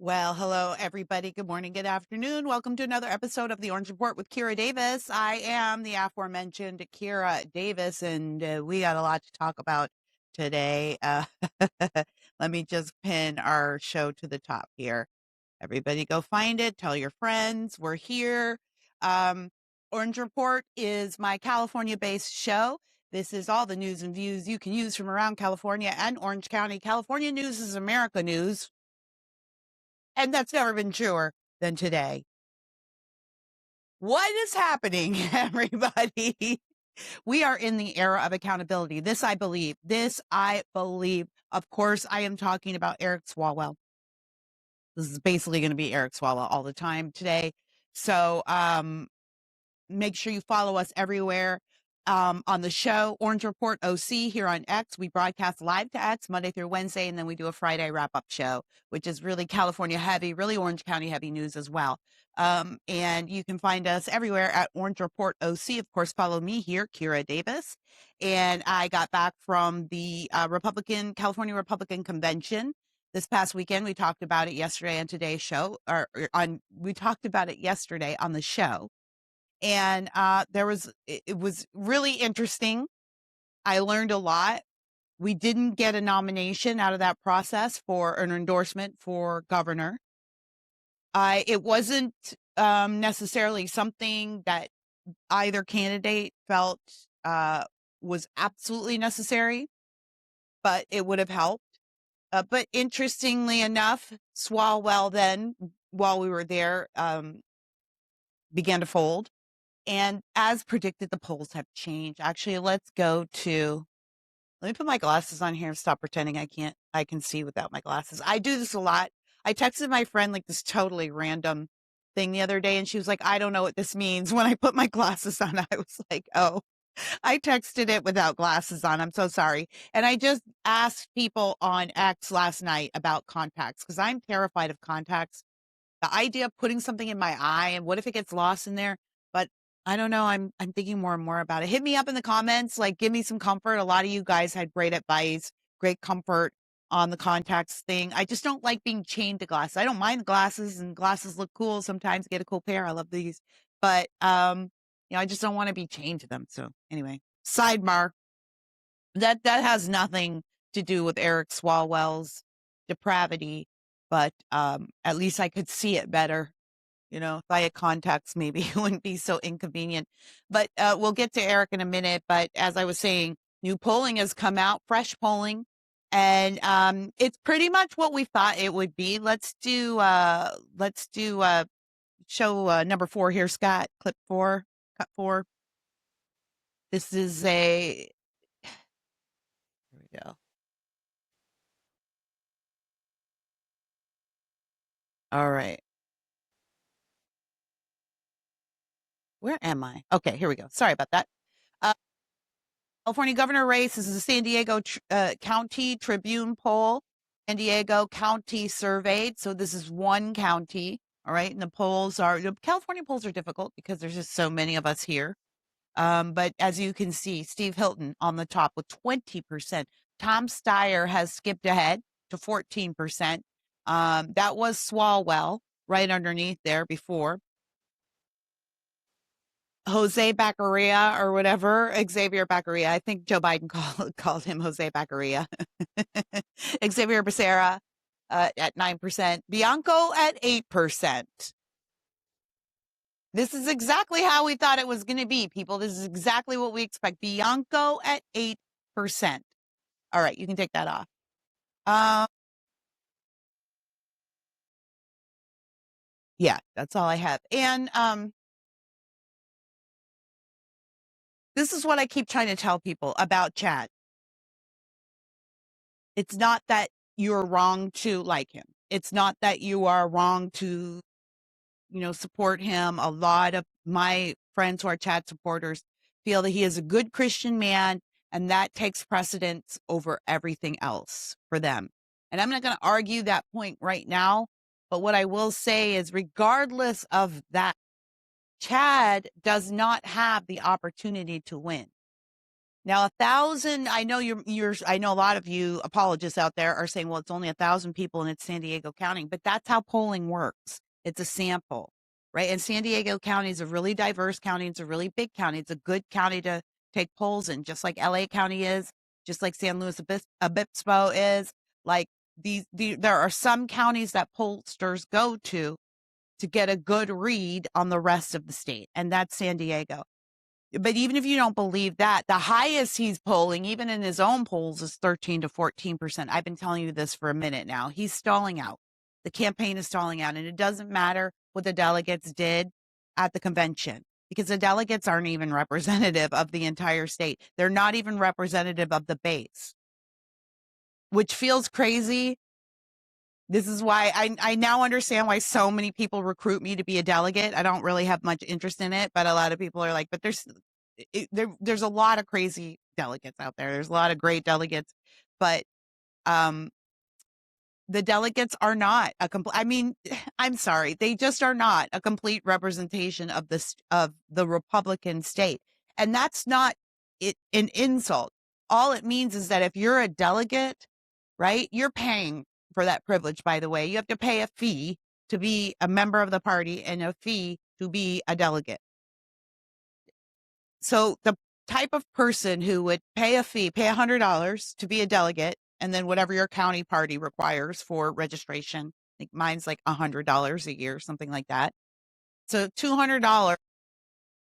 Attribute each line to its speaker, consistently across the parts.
Speaker 1: Well, hello, everybody. Good morning, good afternoon. Welcome to another episode of the Orange Report with Kira Davis. I am the aforementioned Kira Davis, and we got a lot to talk about today. Let me just pin our show to the top here. Everybody go find it. Tell your friends. We're here. Um, Orange Report is my California-based show. This is all the news and views you can use from around California and Orange County. California news is America news. And that's never been truer than today. What is happening, everybody? We are in the era of accountability. This I believe. Of course, I am talking about Eric Swalwell. This is basically going to be Eric Swalwell all the time today. So make sure you follow us everywhere. On the show, Orange Report OC here on X. We broadcast live to X Monday through Wednesday, and then we do a Friday wrap-up show, which is really California heavy, really Orange County heavy news as well. And you can find us everywhere at Orange Report OC. Of course, follow me here, Kira Davis. And I got back from the California Republican Convention this past weekend. We talked about it yesterday on today's show, we talked about it yesterday on the show. And it was really interesting. I learned a lot. We didn't get a nomination out of that process for an endorsement for governor. It wasn't necessarily something that either candidate felt was absolutely necessary, but it would have helped. But interestingly enough, Swalwell then, while we were there, began to fold. And as predicted, the polls have changed. Actually, let me put my glasses on here and stop pretending I can see without my glasses. I do this a lot. I texted my friend like this totally random thing the other day, and she was like, I don't know what this means. When I put my glasses on, I was like, oh, I texted it without glasses on. I'm so sorry. And I just asked people on X last night about contacts because I'm terrified of contacts. The idea of putting something in my eye and what if it gets lost in there? But I don't know. I'm thinking more and more about it. Hit me up in the comments. Like, give me some comfort. A lot of you guys had great advice, great comfort on the contacts thing. I just don't like being chained to glasses. I don't mind the glasses, and glasses look cool. Sometimes get a cool pair. I love these. But, I just don't want to be chained to them. So anyway, sidebar. That has nothing to do with Eric Swalwell's depravity, but at least I could see it better. If I had contacts, maybe it wouldn't be so inconvenient. But we'll get to Eric in a minute. But as I was saying, new polling has come out, fresh polling, and it's pretty much what we thought it would be. Let's do show number 4 here, Scott. Clip 4, cut 4. This is here we go. All right. Where am I? Okay, here we go. Sorry about that. California governor race. This is a San Diego County Tribune poll. San Diego County surveyed. So this is one county. All right. And the California polls are difficult because there's just so many of us here. But as you can see, Steve Hilton on the top with 20%. Tom Steyer has skipped ahead to 14%. That was Swalwell right underneath there before. Jose Baccaria or whatever, Xavier Baccaria. I think Joe Biden called him Jose Baccaria. Xavier Becerra at 9%. Bianco at 8%. This is exactly how we thought it was going to be, people. This is exactly what we expect. Bianco at 8%. All right, you can take that off. Yeah, that's all I have. And this is what I keep trying to tell people about Chad. It's not that you're wrong to like him. It's not that you are wrong to, support him. A lot of my friends who are Chad supporters feel that he is a good Christian man, and that takes precedence over everything else for them. And I'm not going to argue that point right now, but what I will say is regardless of that, Chad does not have the opportunity to win. Now, 1,000, I know I know a lot of you apologists out there are saying, well, it's only 1,000 people and it's San Diego County, but that's how polling works. It's a sample, right? And San Diego County is a really diverse county. It's a really big county. It's a good county to take polls in, just like LA County is, just like San Luis Obispo is. Like there are some counties that pollsters go to get a good read on the rest of the state, and that's San Diego. But even if you don't believe that, the highest he's polling, even in his own polls, is 13 to 14%. I've been telling you this for a minute now. He's stalling out. The campaign is stalling out. And it doesn't matter what the delegates did at the convention, because the delegates aren't even representative of the entire state. They're not even representative of the base, which feels crazy. This is why I now understand why so many people recruit me to be a delegate. I don't really have much interest in it, but a lot of people are like, but there's a lot of crazy delegates out there. There's a lot of great delegates, but um, the delegates are not a complete. I mean, I'm sorry, they just are not a complete representation of the Republican state, and that's not an insult. All it means is that if you're a delegate, right, you're paying for that privilege. By the way, you have to pay a fee to be a member of the party and a fee to be a delegate. So the type of person who would pay a fee, pay $100 to be a delegate, and then whatever your county party requires for registration, I think mine's like $100 a year, something like that. So $200,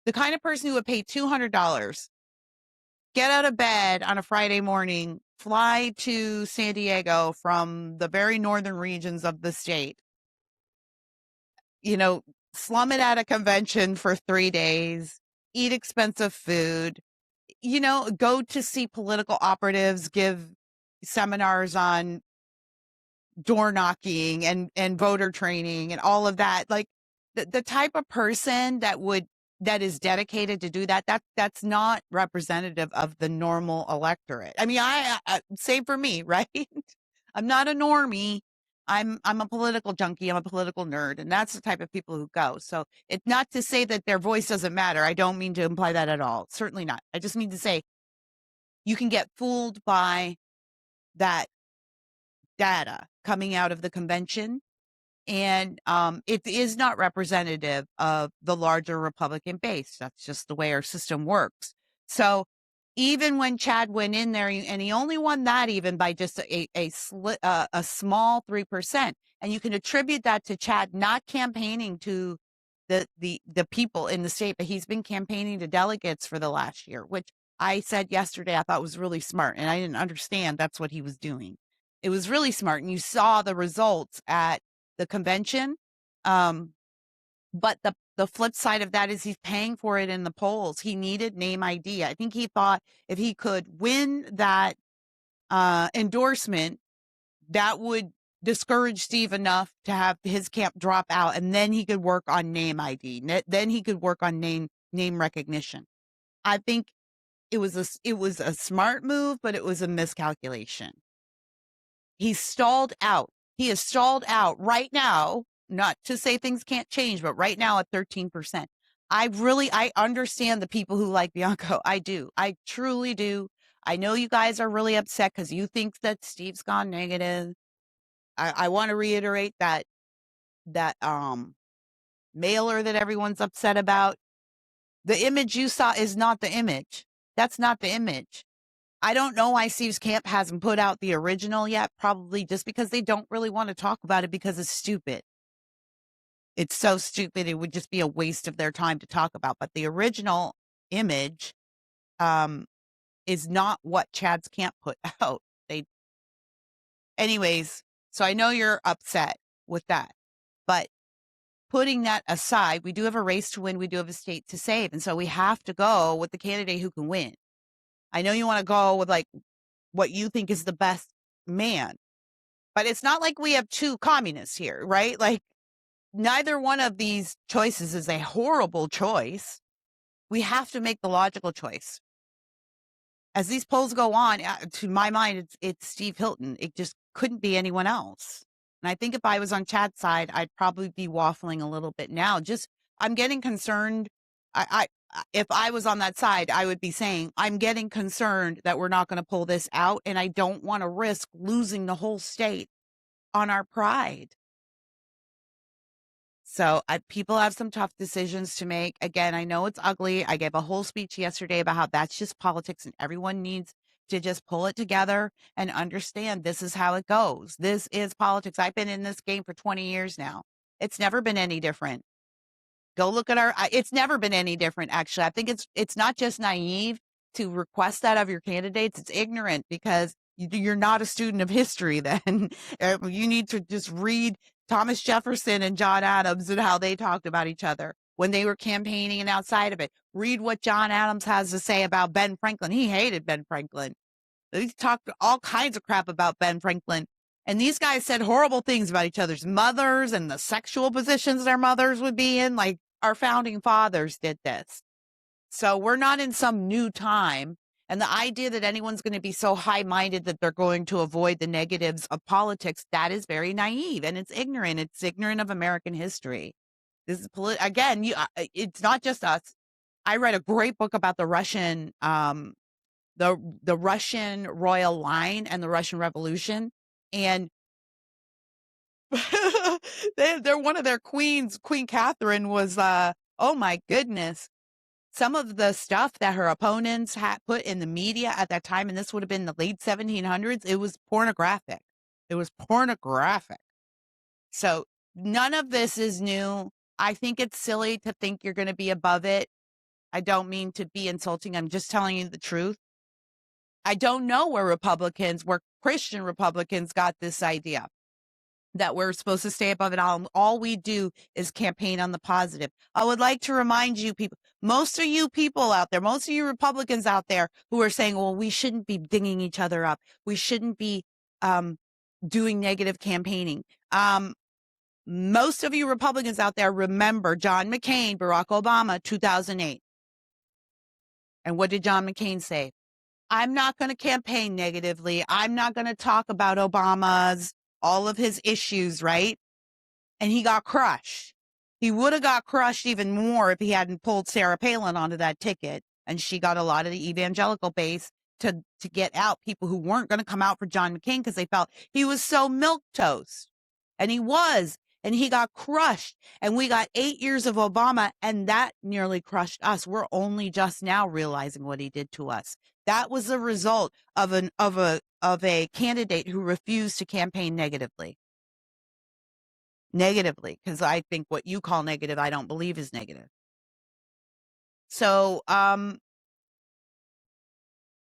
Speaker 1: the kind of person who would pay $200, get out of bed on a Friday morning, fly to San Diego from the very northern regions of the state, slum it at a convention for 3 days, eat expensive food, go to see political operatives give seminars on door knocking and voter training and all of that. Like the type of person that is dedicated to do that's not representative of the normal electorate. I mean, I same for me, right? I'm not a normie. I'm a political junkie. I'm a political nerd, and that's the type of people who go. So it's not to say that their voice doesn't matter. I don't mean to imply that at all. Certainly not. I just mean to say you can get fooled by that data coming out of the convention, and it is not representative of the larger Republican base. That's just the way our system works. So even when Chad went in there, and he only won that even by just a small 3%, and you can attribute that to Chad not campaigning to the people in the state, but he's been campaigning to delegates for the last year, which I said yesterday I thought was really smart, and I didn't understand that's what he was doing. It was really smart, and you saw the results at the convention. But the flip side of that is he's paying for it in the polls. He needed name ID. I think he thought if he could win that endorsement, that would discourage Steve enough to have his camp drop out, and then he could work on name ID. Then he could work on name recognition. I think it was a smart move, but it was a miscalculation. He stalled out. He is stalled out right now, not to say things can't change, but right now at 13%. I understand the people who like Bianco. I do. I truly do. I know you guys are really upset because you think that Steve's gone negative. I want to reiterate that mailer that everyone's upset about. The image you saw is not the image. That's not the image. I don't know why Steve's camp hasn't put out the original yet, probably just because they don't really want to talk about it because it's stupid. It's so stupid. It would just be a waste of their time to talk about. But the original image is not what Chad's camp put out. Anyways, so I know you're upset with that. But putting that aside, we do have a race to win. We do have a state to save. And so we have to go with the candidate who can win. I know you want to go with like what you think is the best man, but it's not like we have two communists here, right? Like neither one of these choices is a horrible choice. We have to make the logical choice. As these polls go on, to my mind, it's Steve Hilton. It just couldn't be anyone else. And I think if I was on Chad's side, I'd probably be waffling a little bit now. I'm getting concerned. if I was on that side, I would be saying, I'm getting concerned that we're not going to pull this out, and I don't want to risk losing the whole state on our pride. So people have some tough decisions to make. Again, I know it's ugly. I gave a whole speech yesterday about how that's just politics and everyone needs to just pull it together and understand this is how it goes. This is politics. I've been in this game for 20 years now. It's never been any different. Go look at it's never been any different, actually. I think it's not just naive to request that of your candidates. It's ignorant because you're not a student of history then. You need to just read Thomas Jefferson and John Adams and how they talked about each other when they were campaigning and outside of it. Read what John Adams has to say about Ben Franklin. He hated Ben Franklin. He talked all kinds of crap about Ben Franklin. And these guys said horrible things about each other's mothers and the sexual positions their mothers would be in. Like our founding fathers did this. So we're not in some new time. And the idea that anyone's going to be so high-minded that they're going to avoid the negatives of politics, that is very naive and it's ignorant. It's ignorant of American history. This is again, it's not just us. I read a great book about the Russian the Russian royal line and the Russian Revolution, and they're one of their queens. Queen Catherine was oh my goodness, some of the stuff that her opponents had put in the media at that time, and this would have been the late 1700s. It was pornographic. It was pornographic. So none of this is new. I think it's silly to think you're going to be above it. I don't mean to be insulting. I'm just telling you the truth. I don't know where Christian Republicans got this idea that we're supposed to stay above it all. All we do is campaign on the positive. I would like to remind you people, most of you people out there, most of you Republicans out there who are saying, well, we shouldn't be dinging each other up. We shouldn't be doing negative campaigning. Most of you Republicans out there remember John McCain, Barack Obama, 2008. And what did John McCain say? I'm not going to campaign negatively. I'm not going to talk about all of his issues, right? And he got crushed. He would have got crushed even more if he hadn't pulled Sarah Palin onto that ticket. And she got a lot of the evangelical base to get out people who weren't going to come out for John McCain because they felt he was so milquetoast. And he was. And he got crushed. And we got 8 years of Obama, and that nearly crushed us. We're only just now realizing what he did to us. That was the result of a candidate who refused to campaign negatively. Because I think what you call negative, I don't believe is negative. So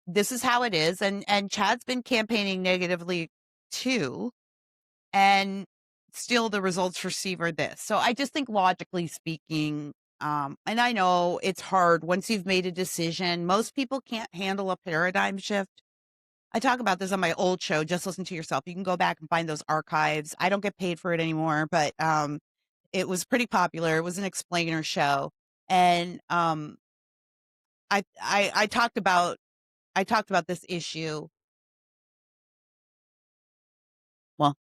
Speaker 1: this is how it is. And Chad's been campaigning negatively too. And still the results receive are this. So I just think logically speaking, and I know it's hard once you've made a decision. Most people can't handle a paradigm shift. I talk about this on my old show, Just Listen to Yourself. You can go back and find those archives. I don't get paid for it anymore, but it was pretty popular. It was an explainer show. And I talked about this issue. Well,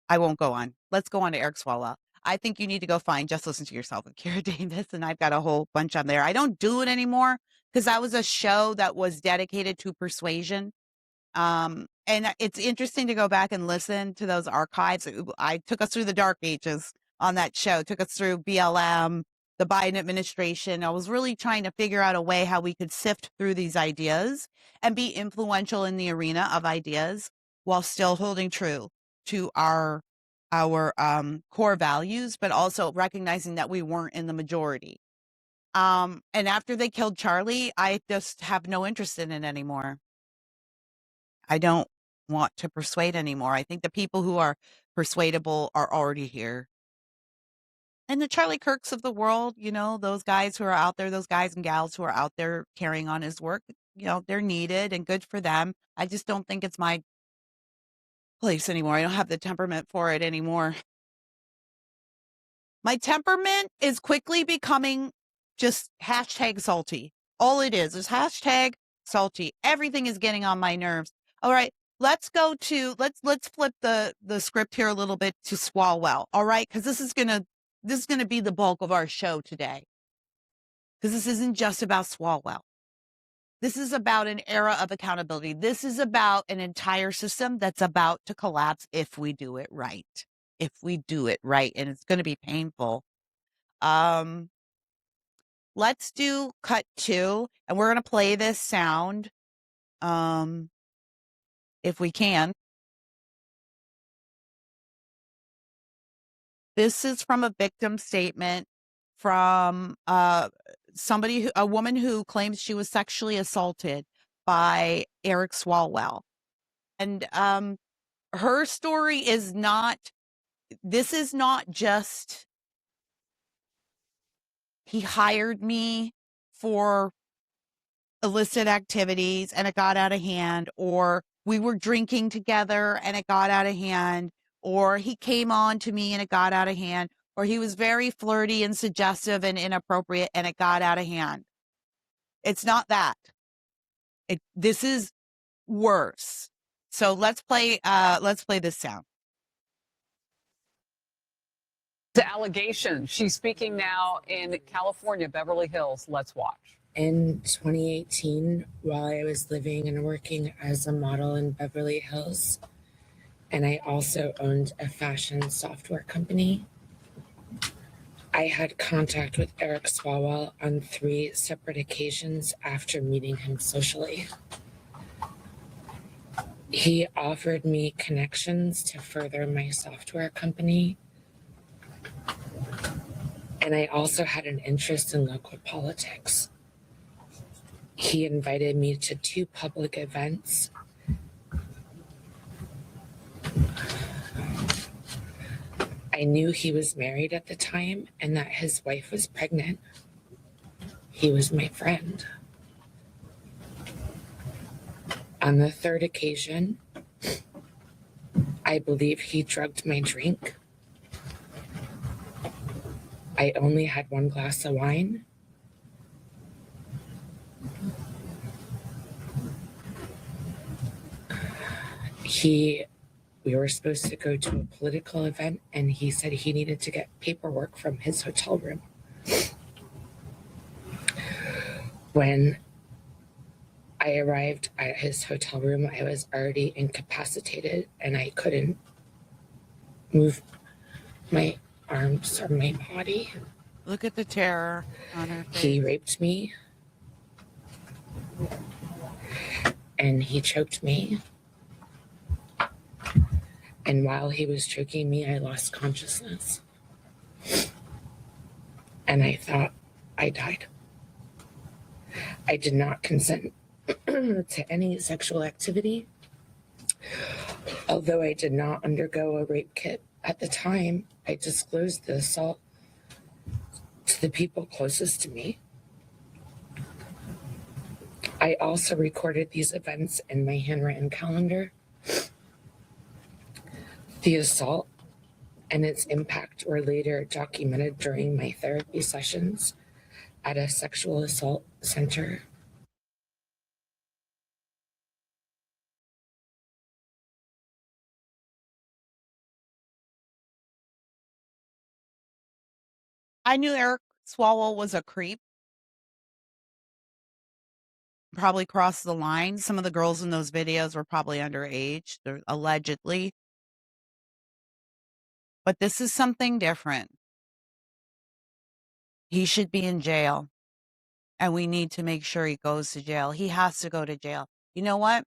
Speaker 1: I won't go on. Let's go on to Eric Swalwell. I think you need to go find Just Listen to Yourself with Kira Davis, and I've got a whole bunch on there. I don't do it anymore because that was a show that was dedicated to persuasion. And it's interesting to go back and listen to those archives. I took us through the dark ages on that show, took us through BLM, the Biden administration. I was really trying to figure out a way how we could sift through these ideas and be influential in the arena of ideas while still holding true to our core values, but also recognizing that we weren't in the majority. And after they killed Charlie, I just have no interest in it anymore. I don't want to persuade anymore. I think the people who are persuadable are already here. And the Charlie Kirks of the world, those guys who are out there, those guys and gals who are out there carrying on his work, they're needed and good for them. I just don't think it's my place anymore. I don't have the temperament for it anymore. My temperament is quickly becoming just hashtag salty. All it is hashtag salty. Everything is getting on my nerves. All right, let's go to let's flip the script here a little bit to Swalwell. All right, because this is gonna be the bulk of our show today. because this isn't just about Swalwell. This is about an era of accountability. This is about an entire system that's about to collapse if we do it right. If we do it right, and it's going to be painful. Let's do cut 2, and we're going to play this sound, if we can. This is from a victim statement from a woman who claims she was sexually assaulted by Eric Swalwell. And her story is not, this is not just, he hired me for illicit activities and it got out of hand, or we were drinking together and it got out of hand, or he came on to me and it got out of hand, or he was very flirty and suggestive and inappropriate and it got out of hand. It's not that. This is worse. So let's play this sound.
Speaker 2: The allegation. She's speaking now in California, Beverly Hills. Let's watch.
Speaker 3: In 2018, while I was living and working as a model in Beverly Hills, and I also owned a fashion software company, I had contact with Eric Swalwell on 3 separate occasions after meeting him socially. He offered me connections to further my software company, and I also had an interest in local politics. He invited me to 2 public events. I knew he was married at the time and that his wife was pregnant. He was my friend. On the 3rd occasion, I believe he drugged my drink. I only had 1 glass of wine. We were supposed to go to a political event, and he said he needed to get paperwork from his hotel room. When I arrived at his hotel room, I was already incapacitated, and I couldn't move my arms or my body.
Speaker 1: Look at the terror on her face.
Speaker 3: He raped me, and he choked me. And while he was choking me, I lost consciousness. And I thought I died. I did not consent to any sexual activity. Although I did not undergo a rape kit at the time, I disclosed the assault to the people closest to me. I also recorded these events in my handwritten calendar. The assault and its impact were later documented during my therapy sessions at a sexual assault center.
Speaker 1: I knew Eric Swalwell was a creep. Probably crossed the line. Some of the girls in those videos were probably underage, allegedly. But this is something different. He should be in jail. And we need to make sure he goes to jail. He has to go to jail. You know what?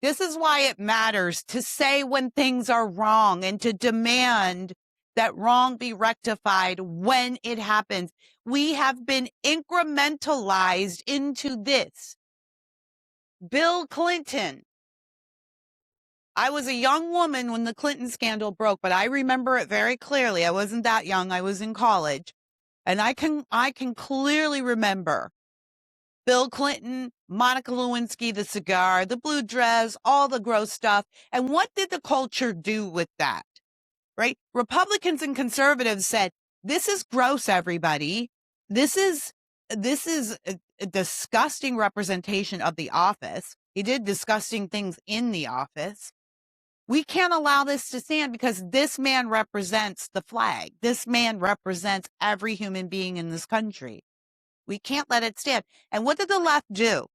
Speaker 1: This is why it matters to say when things are wrong and to demand that wrong be rectified when it happens. We have been incrementalized into this. Bill Clinton. I was a young woman when the Clinton scandal broke, but I remember it very clearly. I wasn't that young. I was in college. And I can clearly remember Bill Clinton, Monica Lewinsky, the cigar, the blue dress, all the gross stuff. And what did the culture do with that? Right? Republicans and conservatives said, this is gross, everybody. This is a disgusting representation of the office. He did disgusting things in the office. We can't allow this to stand because this man represents the flag. This man represents every human being in this country. We can't let it stand. And what did the left do?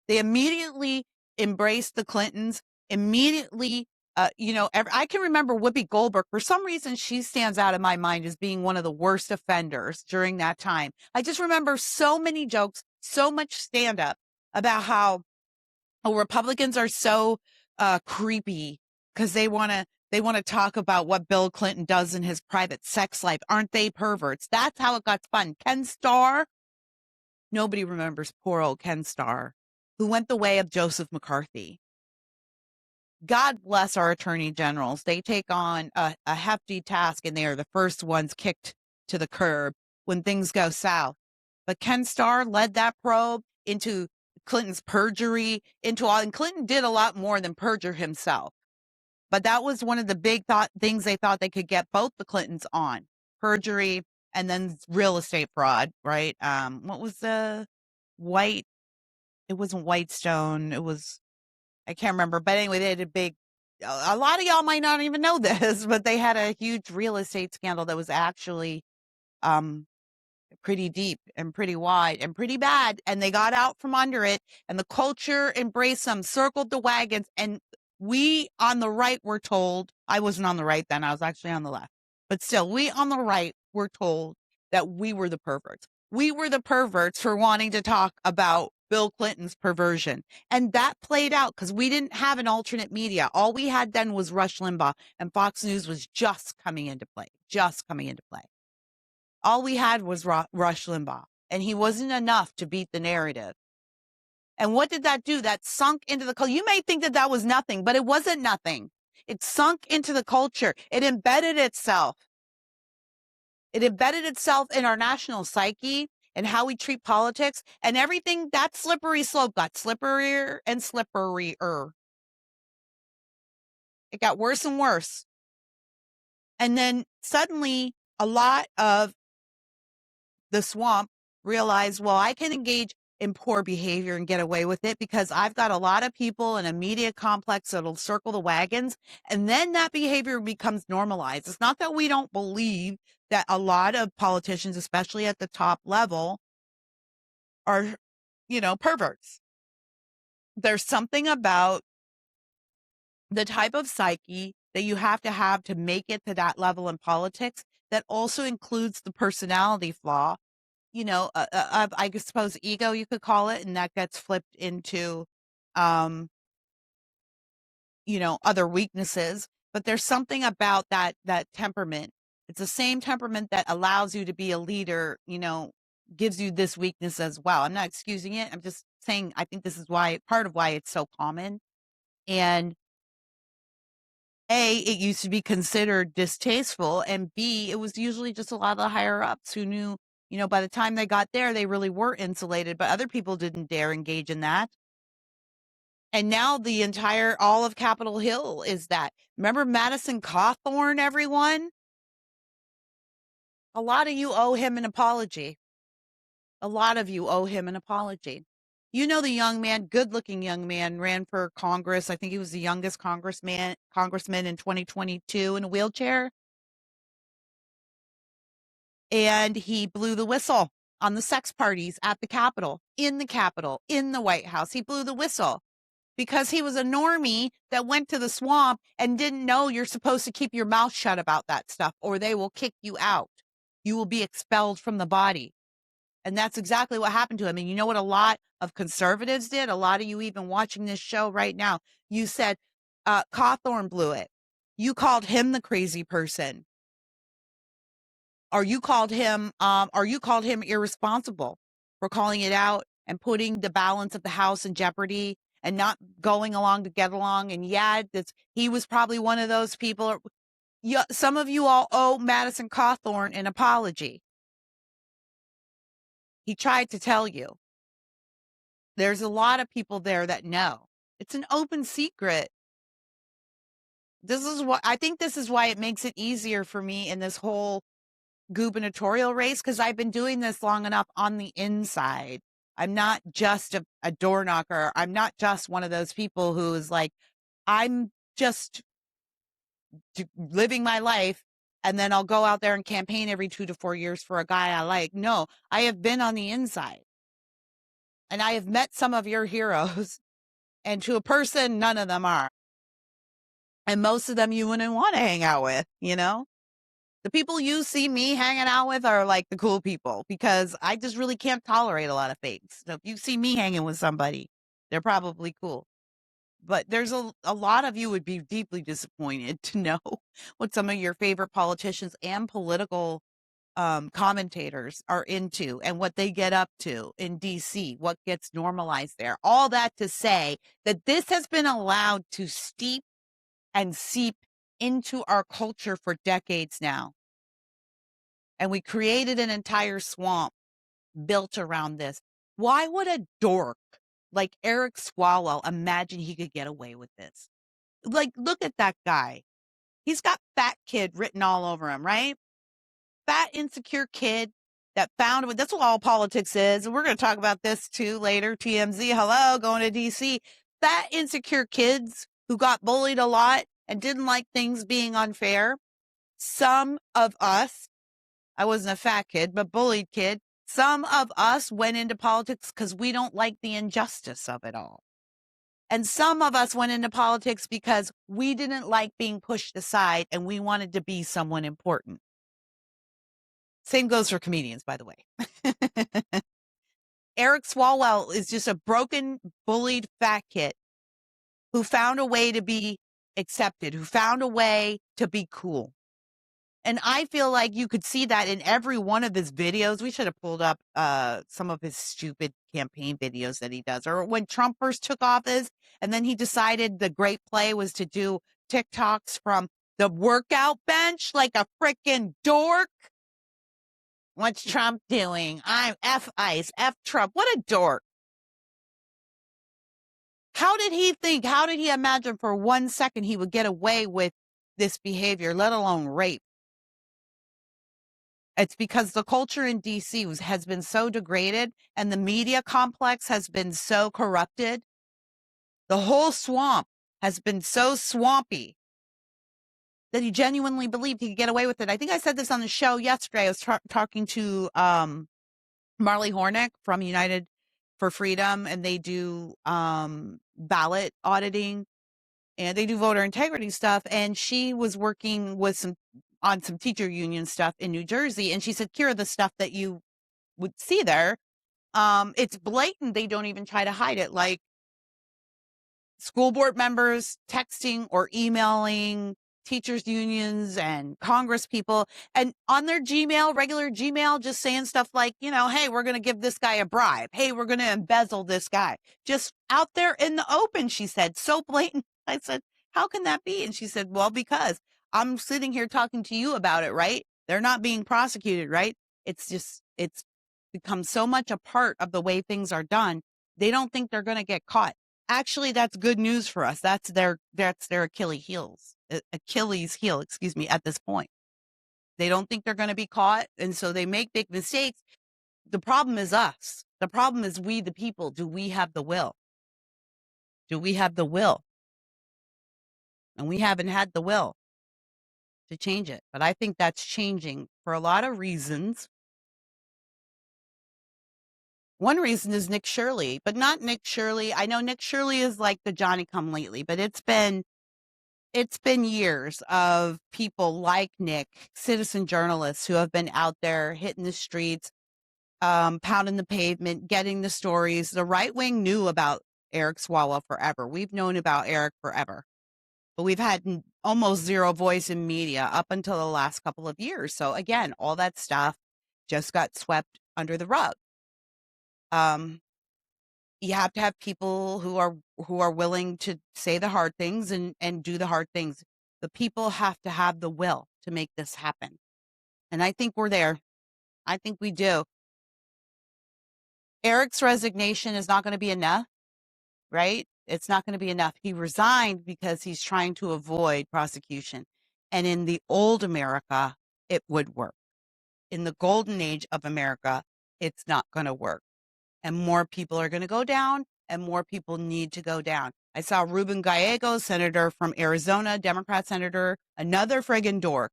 Speaker 1: They immediately embraced the Clintons, immediately, I can remember Whoopi Goldberg. For some reason, she stands out in my mind as being one of the worst offenders during that time. I just remember so many jokes, so much stand up about how Republicans are so creepy because they want to talk about what Bill Clinton does in his private sex life. Aren't they perverts? That's how it got spun. Ken Starr, nobody remembers poor old Ken Starr, who went the way of Joseph McCarthy. God bless our attorney generals. They take on a hefty task, and they are the first ones kicked to the curb when things go south. But Ken Starr led that probe into Clinton's perjury, and Clinton did a lot more than perjure himself. But that was one of the big things they thought they could get both the Clintons on: perjury and then real estate fraud, right? What was the White? It wasn't Whitestone. It was, I can't remember. But anyway, they had a lot of y'all might not even know this, but they had a huge real estate scandal that was actually pretty deep and pretty wide and pretty bad. And they got out from under it, and the culture embraced them, circled the wagons. And we on the right were told, I wasn't on the right then, I was actually on the left, but still, we on the right were told that we were the perverts. We were the perverts for wanting to talk about Bill Clinton's perversion. And that played out because we didn't have an alternate media. All we had then was Rush Limbaugh, and Fox News was just coming into play. All we had was Rush Limbaugh, and he wasn't enough to beat the narrative. And what did that do? That sunk into the culture. You may think that that was nothing, but it wasn't nothing. It sunk into the culture. It embedded itself. It embedded itself in our national psyche and how we treat politics, and everything. That slippery slope got slipperier and slipperier. It got worse and worse. And then suddenly a lot of the swamp realized, well, I can engage in poor behavior and get away with it because I've got a lot of people in a media complex that'll circle the wagons. And then that behavior becomes normalized. It's not that we don't believe that a lot of politicians, especially at the top level, are, perverts. There's something about the type of psyche that you have to make it to that level in politics that also includes the personality flaw. I suppose ego, you could call it, and that gets flipped into, other weaknesses. But there's something about that temperament. It's the same temperament that allows you to be a leader, gives you this weakness as well. I'm not excusing it. I'm just saying, I think this is part of why it's so common. And A, it used to be considered distasteful, and B, it was usually just a lot of the higher ups who knew, by the time they got there, they really were insulated, but other people didn't dare engage in that. And now all of Capitol Hill is that. Remember Madison Cawthorn, everyone? A lot of you owe him an apology. A lot of you owe him an apology. The young man, good-looking young man, ran for Congress. I think he was the youngest congressman in 2022 in a wheelchair. And he blew the whistle on the sex parties at the Capitol, in the White House. He blew the whistle because he was a normie that went to the swamp and didn't know you're supposed to keep your mouth shut about that stuff, or they will kick you out. You will be expelled from the body. And that's exactly what happened to him. And you know what a lot of conservatives did? A lot of you even watching this show right now, you said, Cawthorn blew it. You called him the crazy person. Or you called him irresponsible for calling it out and putting the balance of the House in jeopardy and not going along to get along. And he was probably one of those people. Some of you all owe Madison Cawthorn an apology. He tried to tell you. There's a lot of people there that know. It's an open secret. This is why it makes it easier for me in this whole gubernatorial race, because I've been doing this long enough on the inside. I'm not just a door knocker. I'm not just one of those people who is like, I'm just living my life and then I'll go out there and campaign every 2 to 4 years for a guy I like. No, I have been on the inside and I have met some of your heroes, and to a person, none of them are. And most of them you wouldn't want to hang out with, you know? The people you see me hanging out with are like the cool people, because I just really can't tolerate a lot of fakes. So if you see me hanging with somebody, they're probably cool. But there's a lot of you would be deeply disappointed to know what some of your favorite politicians and political commentators are into and what they get up to in DC, what gets normalized there. All that to say that this has been allowed to steep and seep into our culture for decades now. And we created an entire swamp built around this. Why would a dork like Eric Swalwell imagine he could get away with this? Like, look at that guy. He's got fat kid written all over him, right? Fat, insecure kid that found, that's what all politics is. And we're going to talk about this too later. TMZ, hello, going to DC. Fat, insecure kids who got bullied a lot and didn't like things being unfair. Some of us, I wasn't a fat kid, but bullied kid. Some of us went into politics because we don't like the injustice of it all. And some of us went into politics because we didn't like being pushed aside and we wanted to be someone important. Same goes for comedians, by the way. Eric Swalwell is just a broken, bullied fat kid who found a way to be accepted, who found a way to be cool. And I feel like you could see that in every one of his videos. We should have pulled up some of his stupid campaign videos that he does. Or when Trump first took office, and then he decided the great play was to do TikToks from the workout bench like a freaking dork. What's Trump doing? I'm F ICE, F Trump. What a dork. How did he think? How did he imagine for 1 second he would get away with this behavior, let alone rape? It's because the culture in DC has been so degraded and the media complex has been so corrupted. The whole swamp has been so swampy that he genuinely believed he could get away with it. I think I said this on the show yesterday. I was talking to Marley Hornick from United for Freedom, and they do ballot auditing and they do voter integrity stuff. And she was working with on some teacher union stuff in New Jersey. And she said, Kira, the stuff that you would see there, it's blatant. They don't even try to hide it. Like school board members texting or emailing teachers unions and Congress people, and on their Gmail, regular Gmail, just saying stuff like, you know, hey, we're going to give this guy a bribe. Hey, we're going to embezzle this guy. Just out there in the open, she said, so blatant. I said, how can that be? And she said, well, because I'm sitting here talking to you about it, right? They're not being prosecuted, right? It's become so much a part of the way things are done. They don't think they're going to get caught. Actually, that's good news for us. That's their Achilles heel, at this point. They don't think they're going to be caught, and so they make big mistakes. The problem is us. The problem is we, the people. Do we have the will? Do we have the will? And we haven't had the will to change it. But I think that's changing for a lot of reasons. One reason is Nick Shirley, but not Nick Shirley. I know Nick Shirley is like the Johnny come lately, but it's been years of people like Nick, citizen journalists who have been out there hitting the streets, pounding the pavement, getting the stories. The right wing knew about Eric Swalwell forever. We've known about Eric forever, but we've had almost zero voice in media up until the last couple of years. So again, all that stuff just got swept under the rug. You have to have people who are willing to say the hard things and do the hard things. The people have to have the will to make this happen. And I think we're there. I think we do. Eric's resignation is not going to be enough, right? It's not going to be enough. He resigned because he's trying to avoid prosecution. And in the old America, it would work. In the golden age of America, it's not going to work. And more people are going to go down, and more people need to go down. I saw Ruben Gallego, senator from Arizona, Democrat senator, another friggin' dork,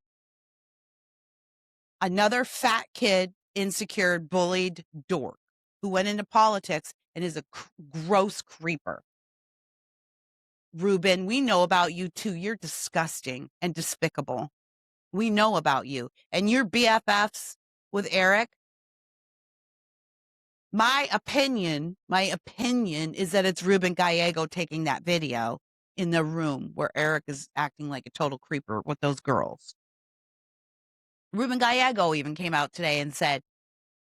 Speaker 1: another fat kid, insecure, bullied dork who went into politics and is a gross creeper. Ruben, we know about you too. You're disgusting and despicable. We know about you. And your BFFs with Eric. My opinion is that it's Ruben Gallego taking that video in the room where Eric is acting like a total creeper with those girls. Ruben Gallego even came out today and said,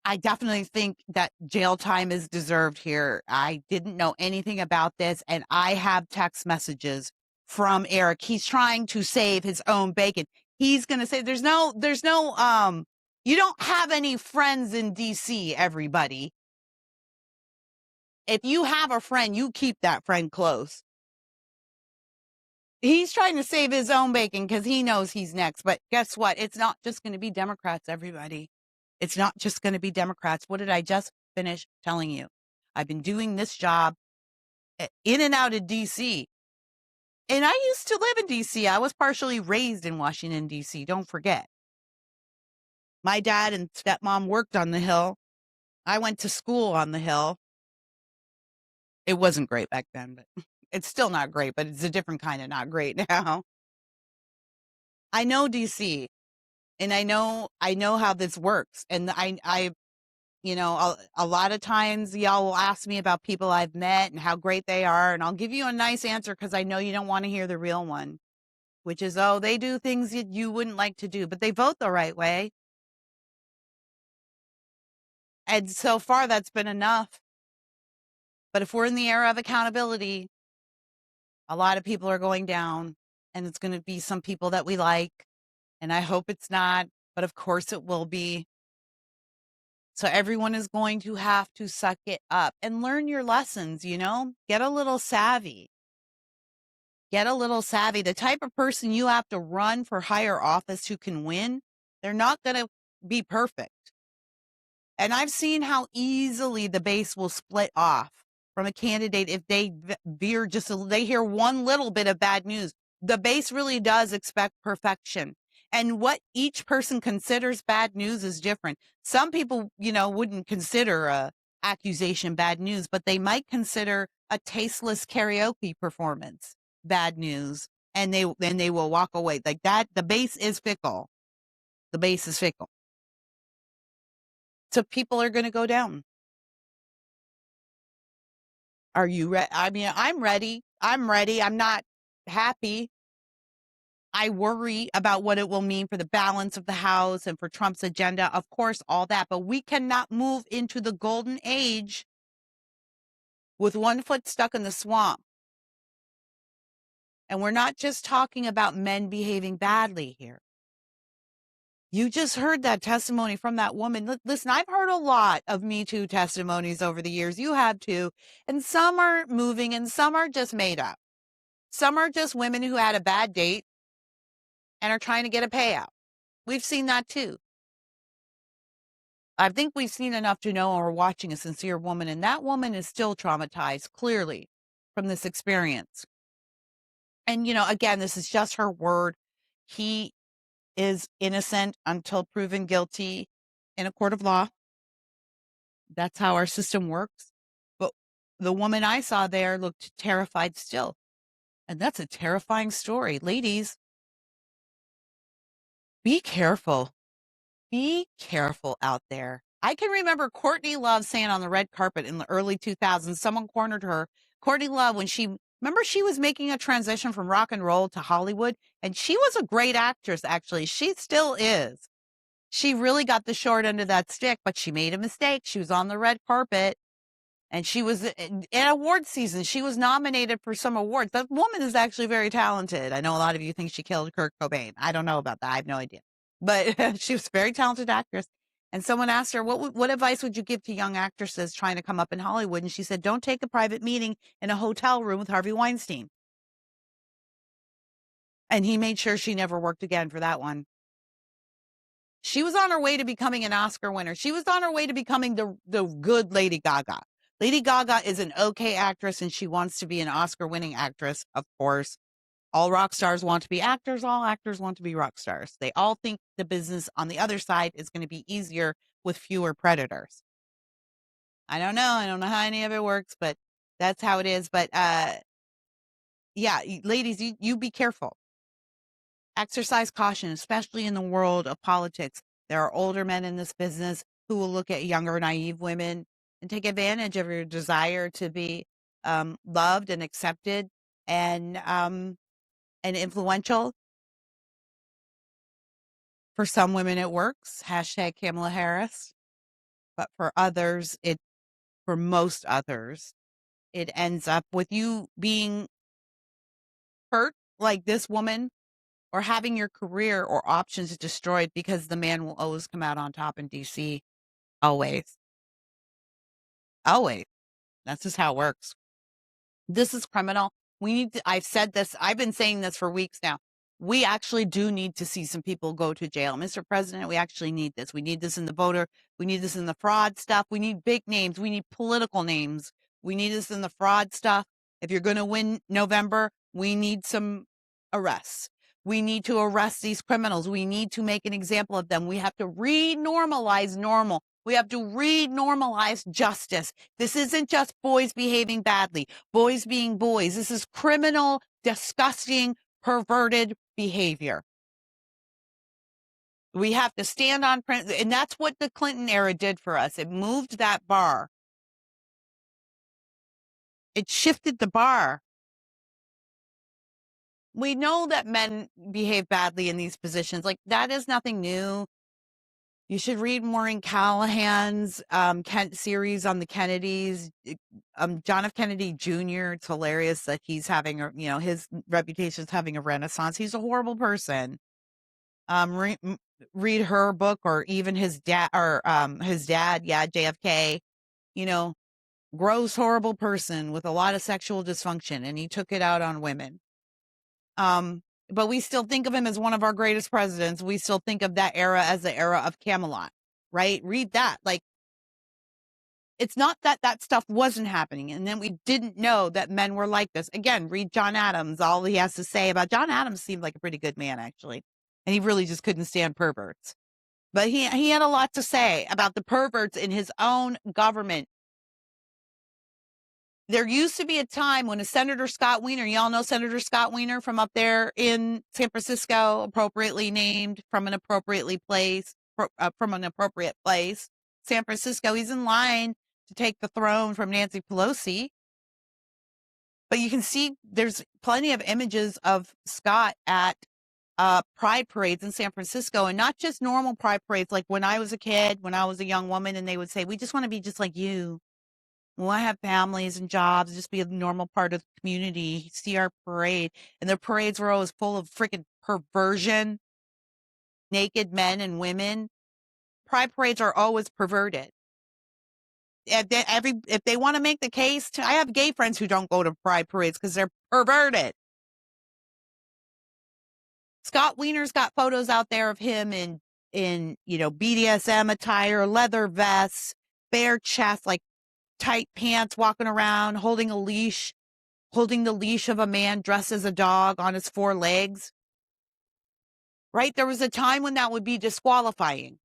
Speaker 1: I definitely think that jail time is deserved here. I didn't know anything about this, and I have text messages from Eric. He's trying to save his own bacon. He's going to say, there's no, you don't have any friends in DC, everybody. If you have a friend, you keep that friend close. He's trying to save his own bacon because he knows he's next. But guess what? It's not just going to be Democrats, everybody. It's not just going to be Democrats. What did I just finish telling you? I've been doing this job in and out of D.C. And I used to live in D.C. I was partially raised in Washington, D.C. Don't forget. My dad and stepmom worked on the Hill. I went to school on the Hill. It wasn't great back then, but it's still not great, but it's a different kind of not great now. I know DC, and I know how this works. And I you know, a lot of times y'all will ask me about people I've met and how great they are, and I'll give you a nice answer because I know you don't want to hear the real one, which is, oh, they do things that you wouldn't like to do, but they vote the right way. And so far, that's been enough. But if we're in the era of accountability, a lot of people are going down, and it's going to be some people that we like, and I hope it's not, but of course it will be. So everyone is going to have to suck it up and learn your lessons, you know, get a little savvy. Get a little savvy. The type of person you have to run for higher office who can win, they're not going to be perfect. And I've seen how easily the base will split off from a candidate if they veer they hear one little bit of bad news. The base really does expect perfection. And what each person considers bad news is different. Some people, you know, wouldn't consider a accusation bad news, but they might consider a tasteless karaoke performance bad news, and they will walk away like that. The base is fickle. The base is fickle. So people are going to go down. Are you ready? I mean, I'm ready. I'm not happy. I worry about what it will mean for the balance of the House and for Trump's agenda. Of course, all that. But we cannot move into the golden age with one foot stuck in the swamp. And we're not just talking about men behaving badly here. You just heard that testimony from that woman. Listen, I've heard a lot of Me Too testimonies over the years. You have too. And some are moving and some are just made up. Some are just women who had a bad date and are trying to get a payout. We've seen that too. I think we've seen enough to know we're watching a sincere woman, and that woman is still traumatized, clearly, from this experience. And, you know, again, this is just her word. He is innocent until proven guilty in a court of law. That's how our system works. But the woman I saw there looked terrified still. And that's a terrifying story. Ladies, be careful. Be careful out there. I can remember Courtney Love saying on the red carpet in the early 2000s, someone cornered her. Courtney Love, when she was making a transition from rock and roll to Hollywood, and she was a great actress, actually. She still is. She really got the short end of that stick, but she made a mistake. She was on the red carpet, and she was in award season. She was nominated for some awards. That woman is actually very talented. I know a lot of you think she killed Kurt Cobain. I don't know about that. I have no idea. But she was a very talented actress. And someone asked her, what advice would you give to young actresses trying to come up in Hollywood? And she said, don't take a private meeting in a hotel room with Harvey Weinstein. And he made sure she never worked again for that one. She was on her way to becoming an Oscar winner. She was on her way to becoming the good Lady Gaga. Lady Gaga is an okay actress and she wants to be an Oscar-winning actress, of course. All rock stars want to be actors. All actors want to be rock stars. They all think the business on the other side is going to be easier with fewer predators. I don't know. I don't know how any of it works, but that's how it is. But yeah, ladies, you be careful. Exercise caution, especially in the world of politics. There are older men in this business who will look at younger, naive women and take advantage of your desire to be loved and accepted and influential. For some women, it works. Hashtag Kamala Harris. But for most others, it ends up with you being hurt like this woman or having your career or options destroyed because the man will always come out on top in DC. Always. Always. That's just how it works. This is criminal. I've said this, I've been saying this for weeks now. We actually do need to see some people go to jail. Mr. President, we actually need this. We need this in the voter. We need this in the fraud stuff. We need big names. We need political names. We need this in the fraud stuff. If you're going to win November, we need some arrests. We need to arrest these criminals. We need to make an example of them. We have to renormalize normal. We have to renormalize justice. This isn't just boys behaving badly, boys being boys. This is criminal, disgusting, perverted behavior. We have to stand on principle, and that's what the Clinton era did for us. It moved that bar. It shifted the bar. We know that men behave badly in these positions. Like, that is nothing new. You should read Maureen Callahan's series on the Kennedys. John F. Kennedy Jr. It's hilarious that he's having his reputation is having a renaissance. He's a horrible person. Read her book, or even his dad, JFK. Gross, horrible person with a lot of sexual dysfunction, and he took it out on women. But we still think of him as one of our greatest presidents. We still think of that era as the era of Camelot, right? Read that. Like, it's not that that stuff wasn't happening, and then we didn't know that men were like this. Again, read John Adams. All he has to say about John Adams seemed like a pretty good man, actually. And he really just couldn't stand perverts. But he had a lot to say about the perverts in his own government. There used to be a time when Senator Scott Wiener, y'all know Senator Scott Wiener from up there in San Francisco, appropriately named from an appropriate place. San Francisco, he's in line to take the throne from Nancy Pelosi. But you can see there's plenty of images of Scott at pride parades in San Francisco, and not just normal pride parades. Like when I was a kid, when I was a young woman, and they would say, we just want to be just like you. We want to have families and jobs, just be a normal part of the community, see our parade. And the parades were always full of freaking perversion, naked men and women. Pride parades are always perverted. If they want to make the case, I have gay friends who don't go to pride parades because they're perverted. Scott Wiener's got photos out there of him in BDSM attire, leather vests, bare chest, like tight pants, walking around, holding the leash of a man dressed as a dog on his four legs. Right? There was a time when that would be disqualifying.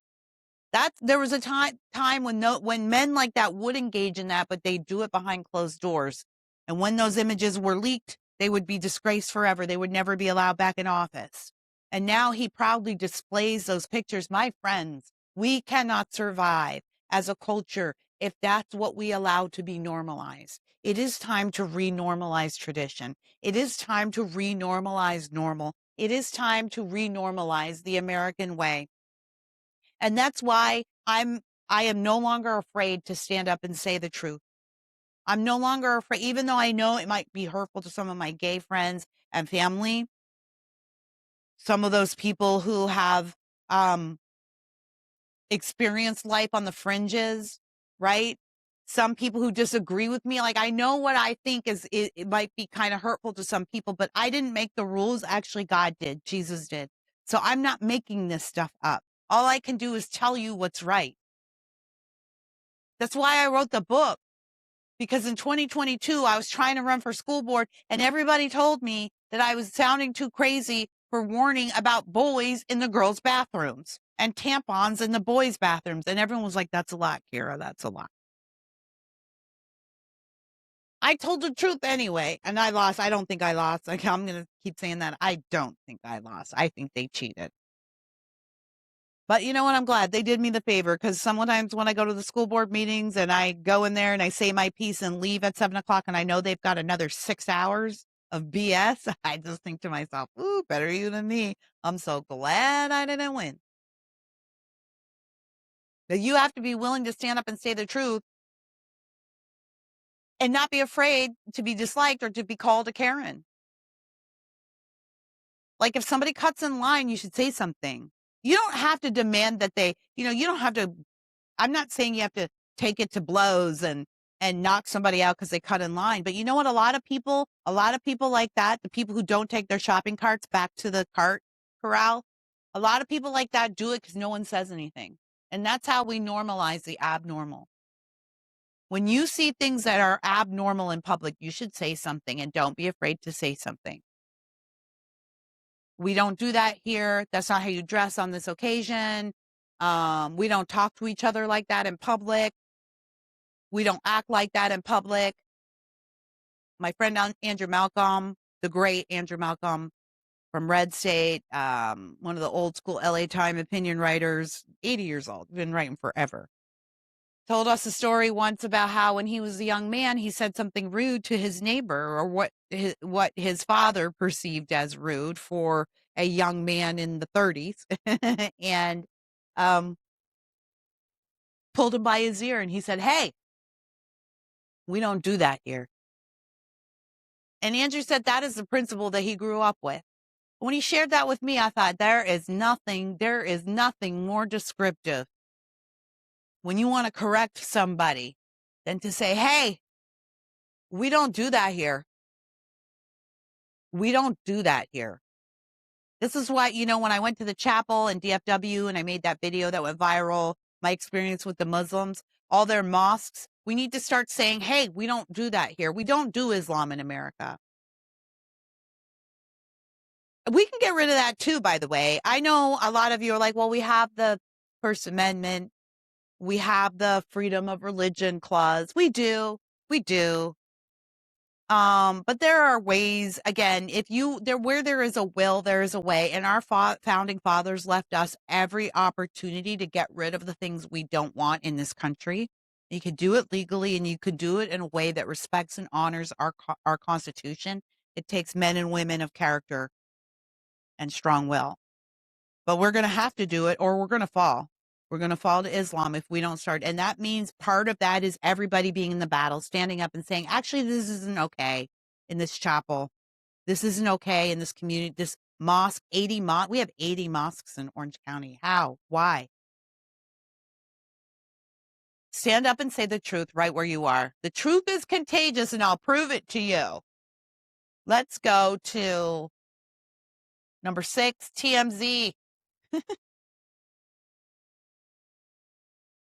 Speaker 1: There was a time when men like that would engage in that, but they do it behind closed doors. And when those images were leaked, they would be disgraced forever. They would never be allowed back in office. And now he proudly displays those pictures. My friends, we cannot survive as a culture if that's what we allow to be normalized. It is time to renormalize tradition. It is time to renormalize normal. It is time to renormalize the American way. And that's why I am no longer afraid to stand up and say the truth. I'm no longer afraid, even though I know it might be hurtful to some of my gay friends and family. Some of those people who have experienced life on the fringes, right? Some people who disagree with me. Like, I know what I think it might be kind of hurtful to some people, but I didn't make the rules. Actually, God did. Jesus did. So I'm not making this stuff up. All I can do is tell you what's right. That's why I wrote the book. because in 2022, I was trying to run for school board and everybody told me that I was sounding too crazy for warning about boys in the girls' bathrooms and tampons in the boys' bathrooms. And everyone was like, that's a lot, Kira. That's a lot. I told the truth anyway, and I lost. I don't think I lost. Like, I'm going to keep saying that. I don't think I lost. I think they cheated. But you know what? I'm glad they did me the favor, because sometimes when I go to the school board meetings and I go in there and I say my piece and leave at 7:00 and I know they've got another 6 hours of BS, I just think to myself, ooh, better you than me. I'm so glad I didn't win. But you have to be willing to stand up and say the truth and not be afraid to be disliked or to be called a Karen. Like if somebody cuts in line, you should say something. You don't have to demand that they, you don't have to. I'm not saying you have to take it to blows and knock somebody out because they cut in line. But you know what? A lot of people like that, the people who don't take their shopping carts back to the cart corral, a lot of people like that do it because no one says anything. And that's how we normalize the abnormal. When you see things that are abnormal in public, you should say something and don't be afraid to say something. We don't do that here. That's not how you dress on this occasion. We don't talk to each other like that in public. We don't act like that in public. My friend Andrew Malcolm, the great Andrew Malcolm from Red State, one of the old school LA Time opinion writers, 80 years old, been writing forever, told us a story once about how when he was a young man, he said something rude to his neighbor, or what his father perceived as rude for a young man in the 30s, and pulled him by his ear and he said, "Hey, we don't do that here." And Andrew said that is the principle that he grew up with. When he shared that with me, I thought there is nothing more descriptive when you want to correct somebody than to say, "Hey, we don't do that here. We don't do that here." This is why, when I went to the chapel in DFW and I made that video that went viral, my experience with the Muslims, all their mosques, we need to start saying, "Hey, we don't do that here. We don't do Islam in America." We can get rid of that too, by the way. I know a lot of you are like, well, we have the First Amendment. We have the freedom of religion clause. We do. But there are ways, again, where there is a will, there is a way. And our founding fathers left us every opportunity to get rid of the things we don't want in this country. You could do it legally, and you could do it in a way that respects and honors our Constitution. It takes men and women of character and strong will. But we're going to have to do it, or we're going to fall. We're going to fall to Islam if we don't start. And that means part of that is everybody being in the battle, standing up and saying, actually, this isn't okay in this chapel. This isn't okay in this community, this mosque, we have 80 mosques in Orange County. How? Why? Stand up and say the truth right where you are. The truth is contagious, and I'll prove it to you. Let's go to number 6, TMZ.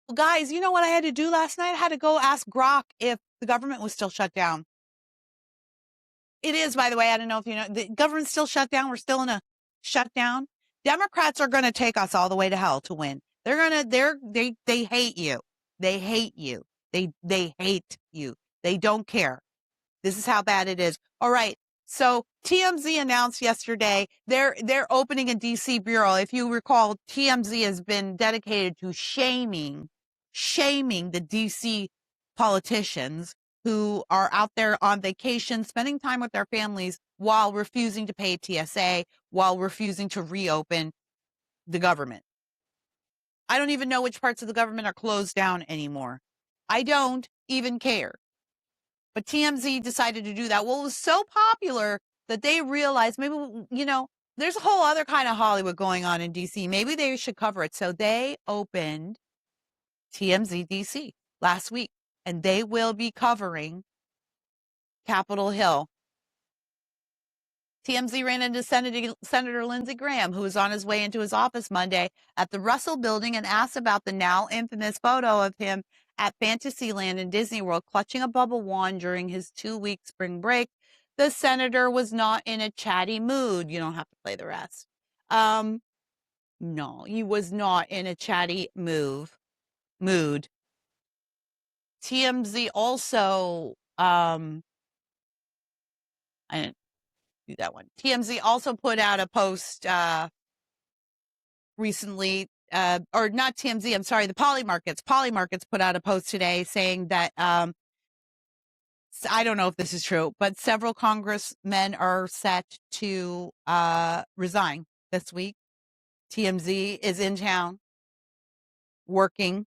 Speaker 1: Well, guys, you know what I had to do last night? I had to go ask Grok if the government was still shut down. It is, by the way. I don't know if you know, the government's still shut down. We're still in a shutdown. Democrats are going to take us all the way to hell to win. They hate you. They hate you. They hate you. They don't care. This is how bad it is. All right. So TMZ announced yesterday they're opening a DC bureau. If you recall, TMZ has been dedicated to shaming the DC politicians who are out there on vacation, spending time with their families while refusing to pay TSA, while refusing to reopen the government. I don't even know which parts of the government are closed down anymore. I don't even care. But TMZ decided to do that. Well, it was so popular that they realized maybe, there's a whole other kind of Hollywood going on in DC. Maybe they should cover it. So they opened TMZ DC last week, and they will be covering Capitol Hill. TMZ ran into Senator Lindsey Graham, who was on his way into his office Monday at the Russell Building, and asked about the now infamous photo of him at Fantasyland in Disney World, clutching a bubble wand during his 2-week spring break. The senator was not in a chatty mood. You don't have to play the rest. No, he was not in a chatty mood. TMZ also, I didn't do that one. TMZ also put out a post recently, or not TMZ, I'm sorry, the Polymarkets. Polymarkets put out a post today saying that, I don't know if this is true, but several congressmen are set to resign this week. TMZ is in town working.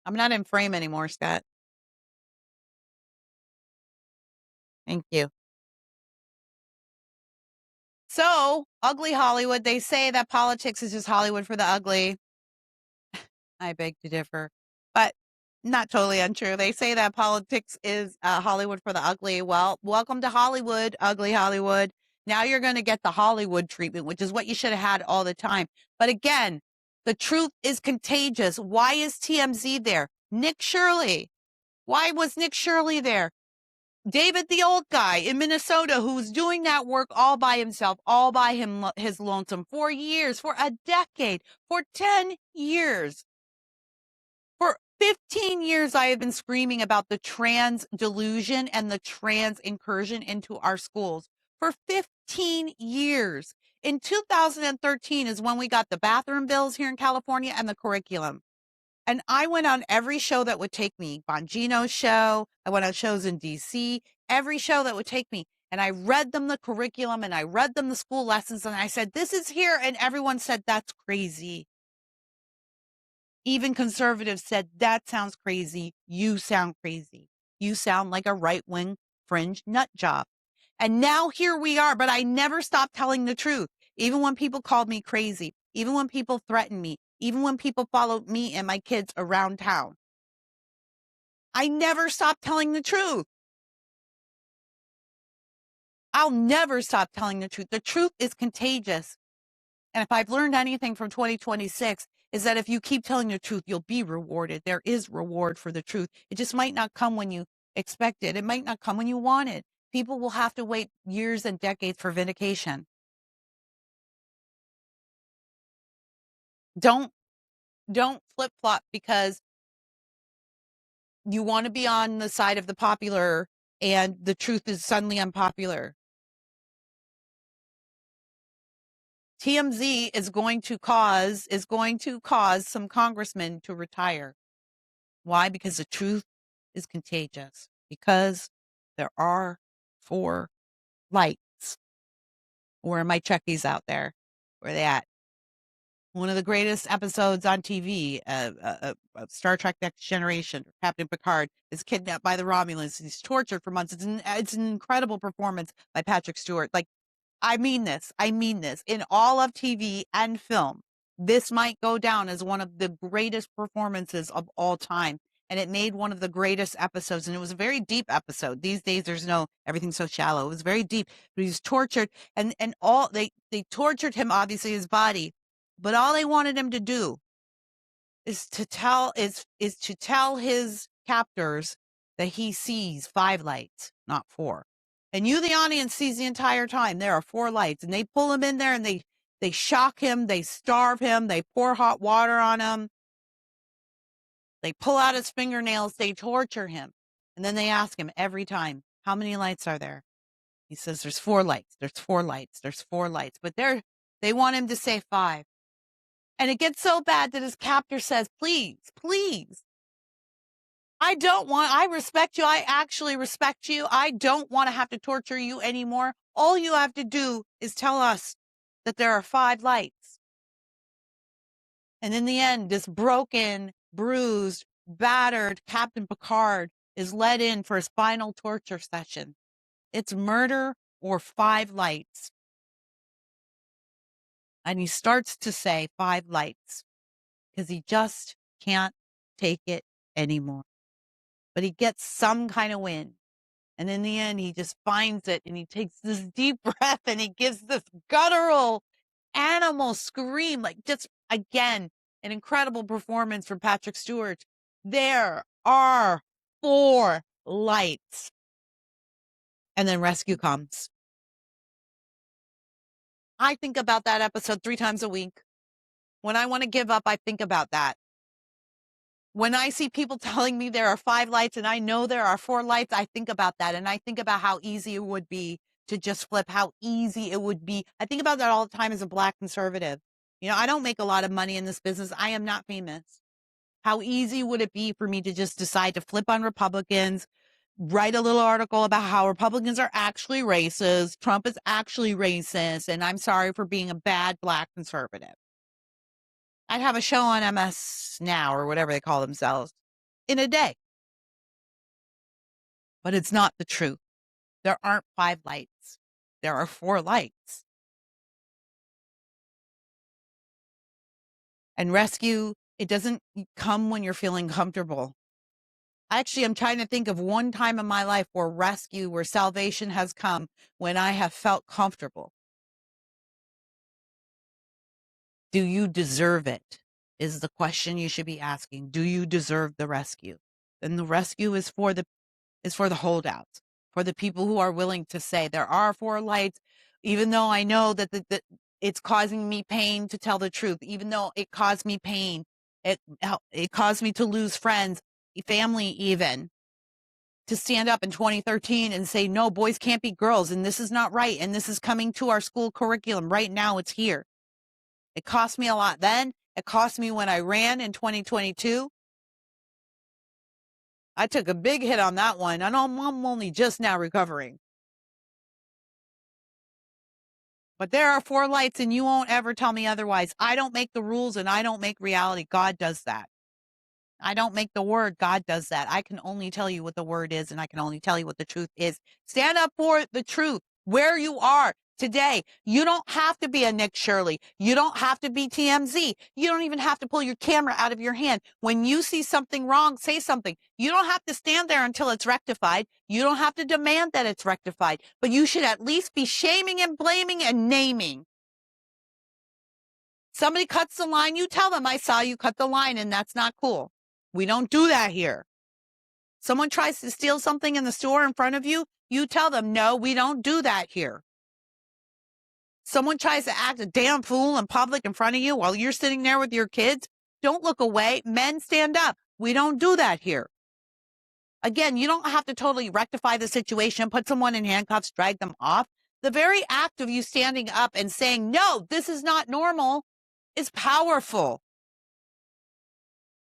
Speaker 1: I'm not in frame anymore, Scott. Thank you. So, ugly Hollywood. They say that politics is just Hollywood for the ugly. I beg to differ, but not totally untrue. They say that politics is Hollywood for the ugly. Well, welcome to Hollywood, ugly Hollywood. Now you're going to get the Hollywood treatment, which is what you should have had all the time. But again, the truth is contagious. Why is TMZ there? Nick Shirley. Why was Nick Shirley there? David, the old guy in Minnesota, who's doing that work all by himself, all by his lonesome for years, for a decade, for 10 years. For 15 years, I have been screaming about the trans delusion and the trans incursion into our schools. For 15 years. In 2013 is when we got the bathroom bills here in California and the curriculum. And I went on every show that would take me. Bongino's show. I went on shows in DC. Every show that would take me. And I read them the curriculum and I read them the school lessons. And I said, this is here. And everyone said, that's crazy. Even conservatives said, that sounds crazy. You sound crazy. You sound like a right-wing fringe nut job. And now here we are, but I never stopped telling the truth. Even when people called me crazy, even when people threatened me, even when people followed me and my kids around town. I never stopped telling the truth. I'll never stop telling the truth. The truth is contagious. And if I've learned anything from 2026, is that if you keep telling the truth, you'll be rewarded. There is reward for the truth. It just might not come when you expect it. It might not come when you want it. People will have to wait years and decades for vindication. Don't flip-flop because you want to be on the side of the popular and the truth is suddenly unpopular. TMZ is going to cause some congressmen to retire. Why? Because the truth is contagious. Because there are 4 lights. Where are my Trekkies out there? Where are they at? One of the greatest episodes on TV, Star Trek Next Generation, Captain Picard is kidnapped by the Romulans. He's tortured for months. It's an incredible performance by Patrick Stewart. Like, I mean this. In all of TV and film, this might go down as one of the greatest performances of all time. And it made one of the greatest episodes. And it was a very deep episode. These days, everything's so shallow. It was very deep. But he was tortured. And they tortured him, obviously, his body. But all they wanted him to do is to tell his captors that he sees 5 lights, not 4. And you, the audience, sees the entire time there are 4 lights, and they pull him in there and they shock him, they starve him, they pour hot water on him, they pull out his fingernails, they torture him, and then they ask him every time, how many lights are there? He says, there's 4 lights, there's 4 lights, there's 4 lights, but they want him to say 5. And it gets so bad that his captor says, please, I respect you. I actually respect you. I don't want to have to torture you anymore. All you have to do is tell us that there are 5 lights. And in the end, this broken, bruised, battered Captain Picard is led in for his final torture session. It's murder or 5 lights. And he starts to say 5 lights because he just can't take it anymore. But he gets some kind of win. And in the end, he just finds it and he takes this deep breath and he gives this guttural animal scream, like just Again, an incredible performance from Patrick Stewart. There are 4 lights. And then rescue comes. I think about that episode 3 times a week. When I want to give up, I think about that. When I see people telling me there are 5 lights and I know there are 4 lights, I think about that. And I think about how easy it would be to just flip, how easy it would be. I think about that all the time as a Black conservative. I don't make a lot of money in this business. I am not famous. How easy would it be for me to just decide to flip on Republicans, write a little article about how Republicans are actually racist, Trump is actually racist, and I'm sorry for being a bad Black conservative. I'd have a show on MS Now or whatever they call themselves in a day. But it's not the truth. There aren't 5 lights. There are 4 lights. And rescue, it doesn't come when you're feeling comfortable. Actually, I'm trying to think of one time in my life where rescue, where salvation has come when I have felt comfortable. Do you deserve it? Is the question you should be asking. Do you deserve the rescue? And the rescue is for the holdouts, for the people who are willing to say there are 4 lights, even though I know that it's causing me pain to tell the truth, even though it caused me pain, it caused me to lose friends, family even, to stand up in 2013 and say, no, boys can't be girls, and this is not right, and this is coming to our school curriculum. Right now, it's here. It cost me a lot then. It cost me when I ran in 2022. I took a big hit on that one, and I'm only just now recovering. But there are 4 lights, and you won't ever tell me otherwise. I don't make the rules, and I don't make reality. God does that. I don't make the word. God does that. I can only tell you what the word is, and I can only tell you what the truth is. Stand up for the truth where you are today. You don't have to be a Nick Shirley. You don't have to be TMZ. You don't even have to pull your camera out of your hand. When you see something wrong, say something. You don't have to stand there until it's rectified. You don't have to demand that it's rectified, but you should at least be shaming and blaming and naming. Somebody cuts the line, you tell them, I saw you cut the line, and that's not cool. We don't do that here. Someone tries to steal something in the store in front of you, you tell them, no, we don't do that here. Someone tries to act a damn fool in public in front of you while you're sitting there with your kids, don't look away. Men, stand up. We don't do that here. Again, you don't have to totally rectify the situation, put someone in handcuffs, drag them off. The very act of you standing up and saying, no, this is not normal, is powerful.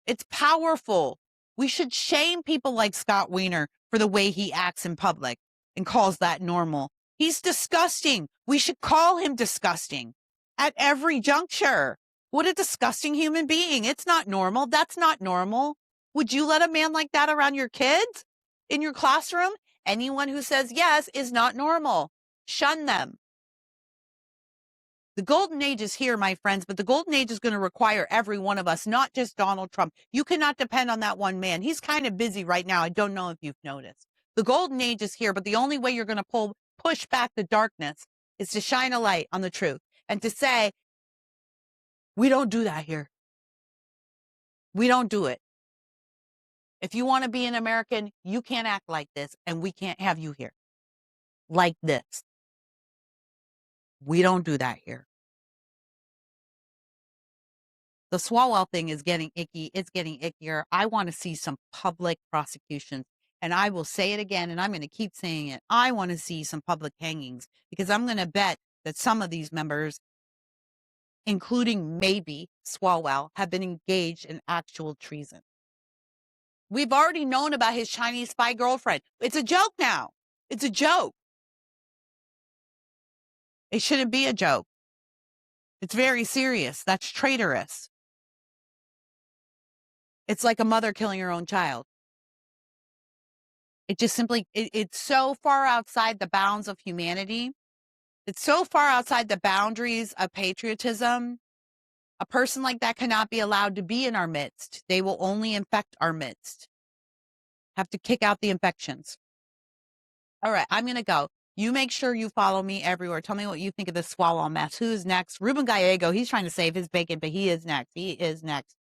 Speaker 1: It's powerful. We should shame people like Scott Wiener for the way he acts in public and calls that normal. He's disgusting. We should call him disgusting at every juncture. What a disgusting human being. It's not normal. That's not normal. Would you let a man like that around your kids in your classroom? Anyone who says yes is not normal. Shun them. The golden age is here, my friends, but the golden age is going to require every one of us, not just Donald Trump. You cannot depend on that one man. He's kind of busy right now. I don't know if you've noticed. The golden age is here, but the only way you're going to push back the darkness is to shine a light on the truth and to say, we don't do that here. We don't do it. If you want to be an American, you can't act like this, and we can't have you here like this. We don't do that here. The Swalwell thing is getting icky. It's getting ickier. I want to see some public prosecutions. And I will say it again, and I'm going to keep saying it. I want to see some public hangings, because I'm going to bet that some of these members, including maybe Swalwell, have been engaged in actual treason. We've already known about his Chinese spy girlfriend. It's a joke now. It's a joke. It shouldn't be a joke. It's very serious. That's traitorous. It's like a mother killing her own child. It just simply, it's so far outside the bounds of humanity. It's so far outside the boundaries of patriotism. A person like that cannot be allowed to be in our midst. They will only infect our midst. Have to kick out the infections. All right, I'm going to go. You make sure you follow me everywhere. Tell me what you think of this Swalwell mess. Who's next? Ruben Gallego. He's trying to save his bacon, but he is next. He is next.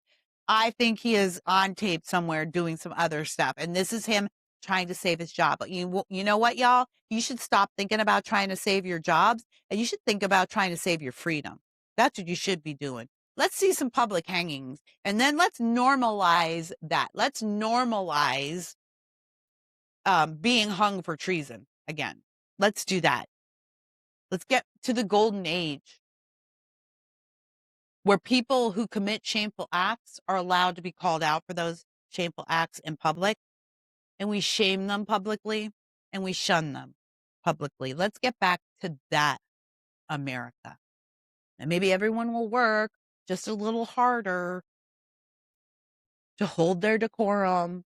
Speaker 1: I think he is on tape somewhere doing some other stuff. And this is him trying to save his job. But you know what, y'all? You should stop thinking about trying to save your jobs, and you should think about trying to save your freedom. That's what you should be doing. Let's see some public hangings, and then let's normalize that. Let's normalize being hung for treason again. Let's do that. Let's get to the golden age where people who commit shameful acts are allowed to be called out for those shameful acts in public, and we shame them publicly and we shun them publicly. Let's get back to that America. And maybe everyone will work just a little harder to hold their decorum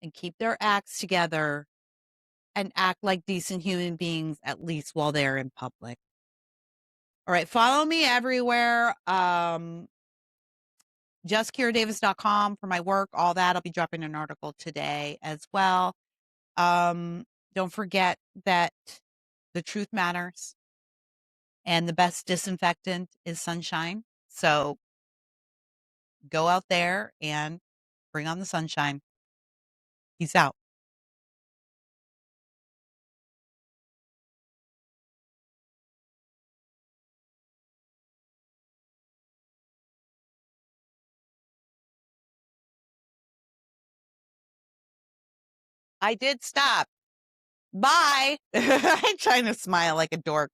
Speaker 1: and keep their acts together and act like decent human beings, at least while they're in public. All right, follow me everywhere. JustKiraDavis.com for my work, all that. I'll be dropping an article today as well. Don't forget that the truth matters and the best disinfectant is sunshine. So go out there and bring on the sunshine. Peace out. I did stop. Bye. I'm trying to smile like a dork.